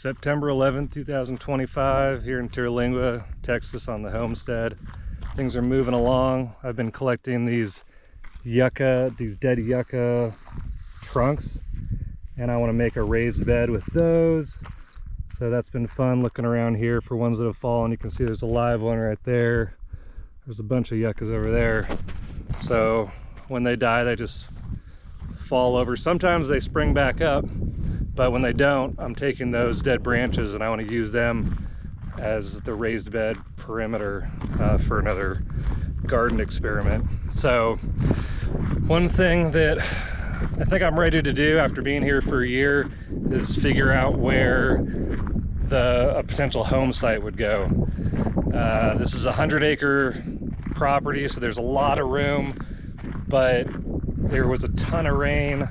September 11th, 2025, here in Terlingua, Texas on the Homestead. Things are moving along. I've been collecting these yucca, these dead yucca trunks, and I want to make a raised bed with those. So that's been fun looking around here for ones that have fallen. You can see there's a live one right there. There's a bunch of yuccas over there. So when they die, they just fall over. Sometimes they spring back up, but when they don't, I'm taking those dead branches and I want to use them as the raised bed perimeter for another garden experiment. So one thing that I think I'm ready to do after being here for a year is figure out where a potential home site would go. This is a 100-acre property, so there's a lot of room, but there was a ton of rain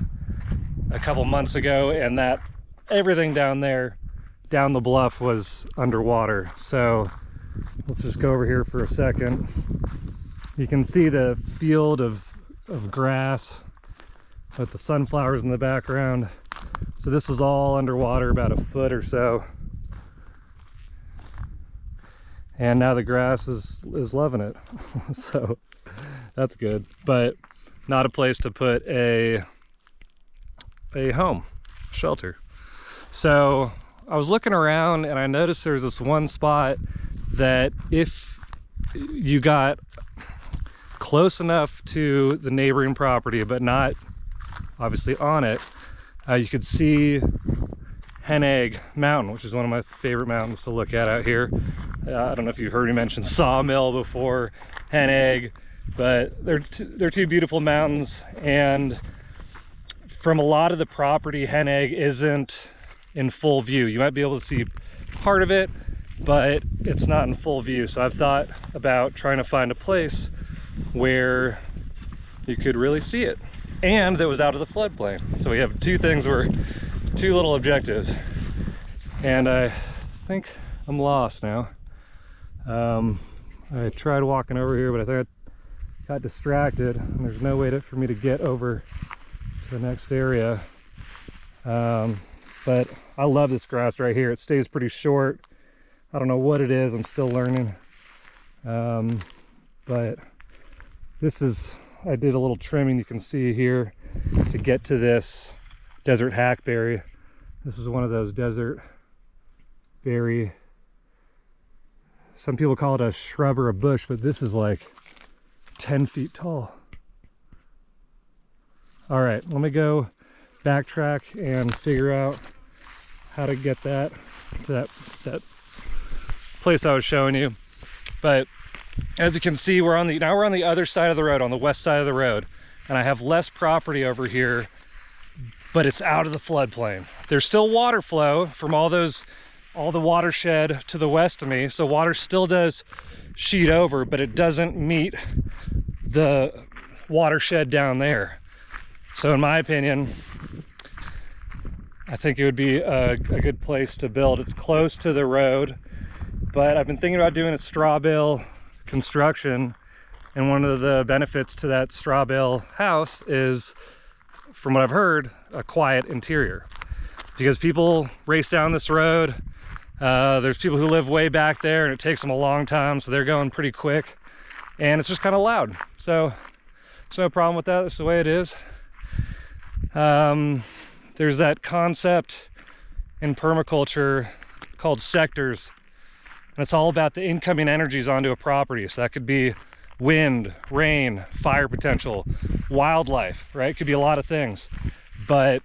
a couple months ago, and that everything down there, down the bluff, was underwater. So let's just go over here for a second. You can see the field of grass with the sunflowers in the background. So this was all underwater about a foot or so. And now the grass is loving it. So that's good, but not a place to put a home, shelter. So I was looking around and I noticed there's this one spot that if you got close enough to the neighboring property, but not obviously on it, you could see Hen Egg Mountain, which is one of my favorite mountains to look at out here. I don't know if you've heard me mention Sawmill before, Hen Egg, but they're two beautiful mountains, and from a lot of the property, Hen Egg isn't in full view. You might be able to see part of it, but it's not in full view. So I've thought about trying to find a place where you could really see it, and that was out of the floodplain. So we have two little objectives, and I think I'm lost now. I tried walking over here, but I think I got distracted, and there's no way for me to get over to the next area. But I love this grass right here. It stays pretty short. I don't know what it is, I'm still learning. But this is, I did a little trimming, you can see here, to get to this desert hackberry. This is one of those desert berry, some people call it a shrub or a bush, but this is like 10 feet tall. All right, let me go backtrack and figure out how to get that to that place I was showing you. But as you can see, we're on the other side of the road, on the west side of the road, and I have less property over here, but it's out of the floodplain. There's still water flow from all the watershed to the west of me, so water still does sheet over, but it doesn't meet the watershed down there. So in my opinion, I think it would be a good place to build. It's close to the road, but I've been thinking about doing a straw bale construction, and one of the benefits to that straw bale house is, from what I've heard, a quiet interior, because people race down this road. There's people who live way back there, and it takes them a long time, so they're going pretty quick, and it's just kind of loud. So there's no problem with that. That's the way it is. There's that concept in permaculture called sectors, and it's all about the incoming energies onto a property. So that could be wind, rain, fire potential, wildlife, right? It could be a lot of things, but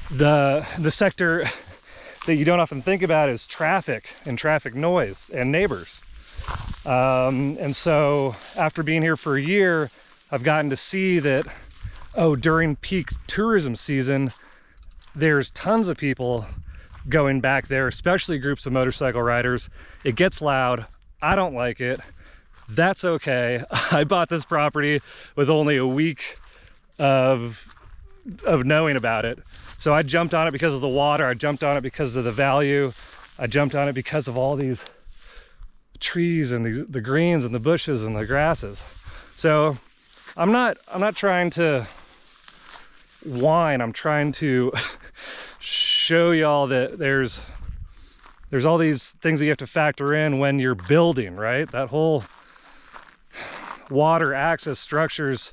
the sector that you don't often think about is traffic and traffic noise and neighbors. And so after being here for a year, I've gotten to see that, during peak tourism season, there's tons of people going back there, especially groups of motorcycle riders. It gets loud. I don't like it. That's okay. I bought this property with only a week of knowing about it. So I jumped on it because of the water. I jumped on it because of the value. I jumped on it because of all these trees and the greens and the bushes and the grasses. So I'm not trying to whine. I'm trying to show y'all that there's all these things that you have to factor in when you're building, right? That whole water access structures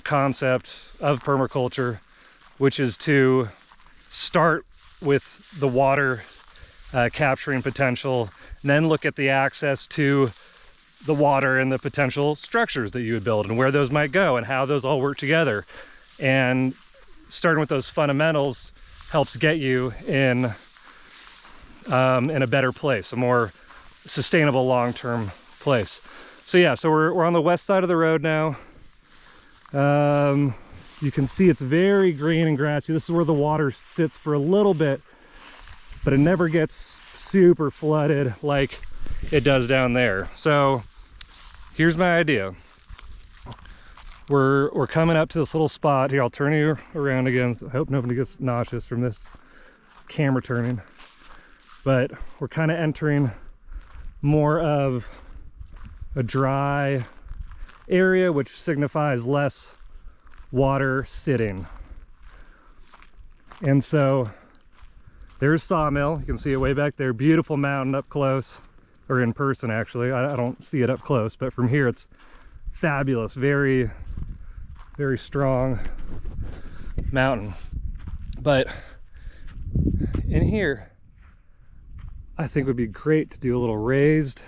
concept of permaculture, which is to start with the water capturing potential, and then look at the access to the water and the potential structures that you would build and where those might go and how those all work together. And starting with those fundamentals helps get you in a better place, a more sustainable long-term place. So yeah, so we're on the west side of the road now. You can see it's very green and grassy. This is where the water sits for a little bit, but it never gets super flooded like it does down there. So here's my idea. We're coming up to this little spot here. I'll turn you around again. I hope nobody gets nauseous from this camera turning. But we're kind of entering more of a dry area, which signifies less water sitting. And so there's Sawmill. You can see it way back there. Beautiful mountain up close, or in person actually. I don't see it up close, but from here it's fabulous. Very, very strong mountain. But in here, I think would be great to do a little raised,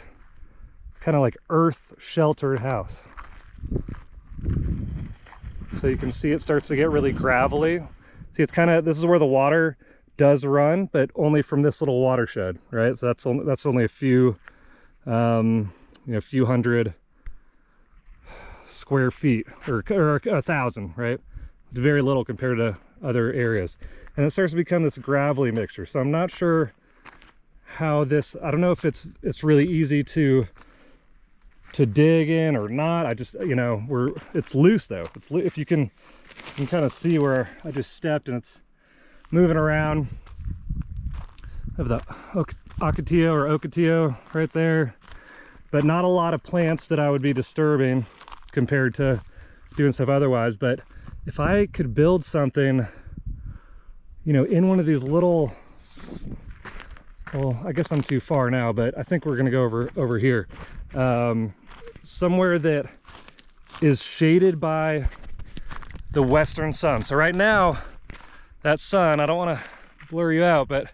kind of like earth sheltered house. So you can see it starts to get really gravelly. See, it's kind of, this is where the water does run, but only from this little watershed, right? So that's only a few, a few hundred square feet, or 1,000, right? It's very little compared to other areas. And it starts to become this gravelly mixture. So I'm not sure how this, I don't know if it's really easy to dig in or not. I just, it's loose though. If you can kind of see where I just stepped and it's moving around. I have the ocotillo or ocotillo right there, but not a lot of plants that I would be disturbing compared to doing stuff otherwise. But if I could build something, in one of these little, well, I guess I'm too far now, but I think we're gonna go over here. Somewhere that is shaded by the western sun. So right now, that sun, I don't want to blur you out, but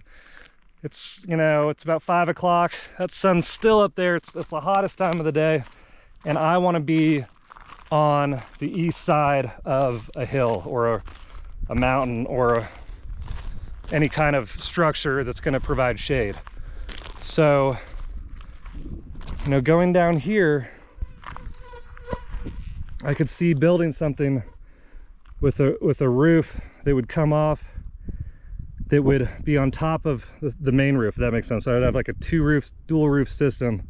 it's, it's about 5 o'clock. That sun's still up there. It's the hottest time of the day. And I want to be on the east side of a hill or a mountain or any kind of structure that's going to provide shade. So, going down here, I could see building something with a roof that would come off, that would be on top of the main roof, if that makes sense. So I'd have like a dual roof system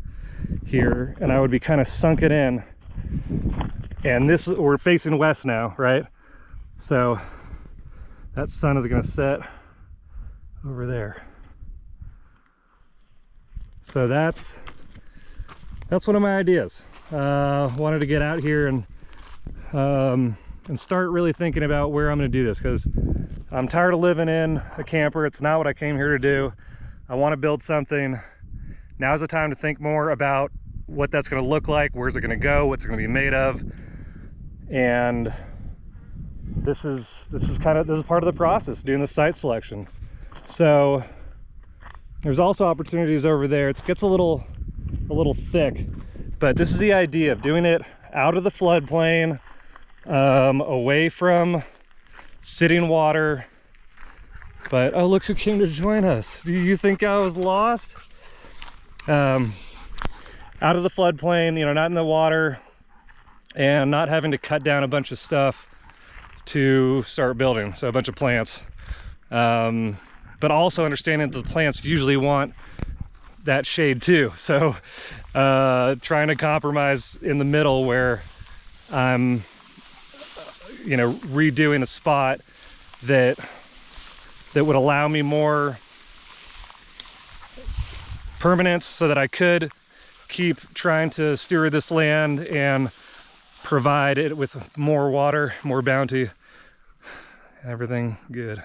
here, and I would be kind of sunken in. And we're facing west now, right? So that sun is gonna set over there. So that's one of my ideas. Wanted to get out here and start really thinking about where I'm going to do this, because I'm tired of living in a camper. It's not what I came here to do. I want to build something. Now's the time to think more about what that's going to look like, where's it going to go, what's it going to be made of. And this is part of the process, doing the site selection. So there's also opportunities over there. It gets a little thick, but this is the idea of doing it out of the floodplain, away from sitting water. But oh, look who came to join us. Do you think I was lost? Out of the floodplain, not in the water, and not having to cut down a bunch of stuff to start building, so a bunch of plants. But also understanding that the plants usually want that shade too. So trying to compromise in the middle where I'm redoing a spot that would allow me more permanence, so that I could keep trying to steward this land and provide it with more water, more bounty, everything good.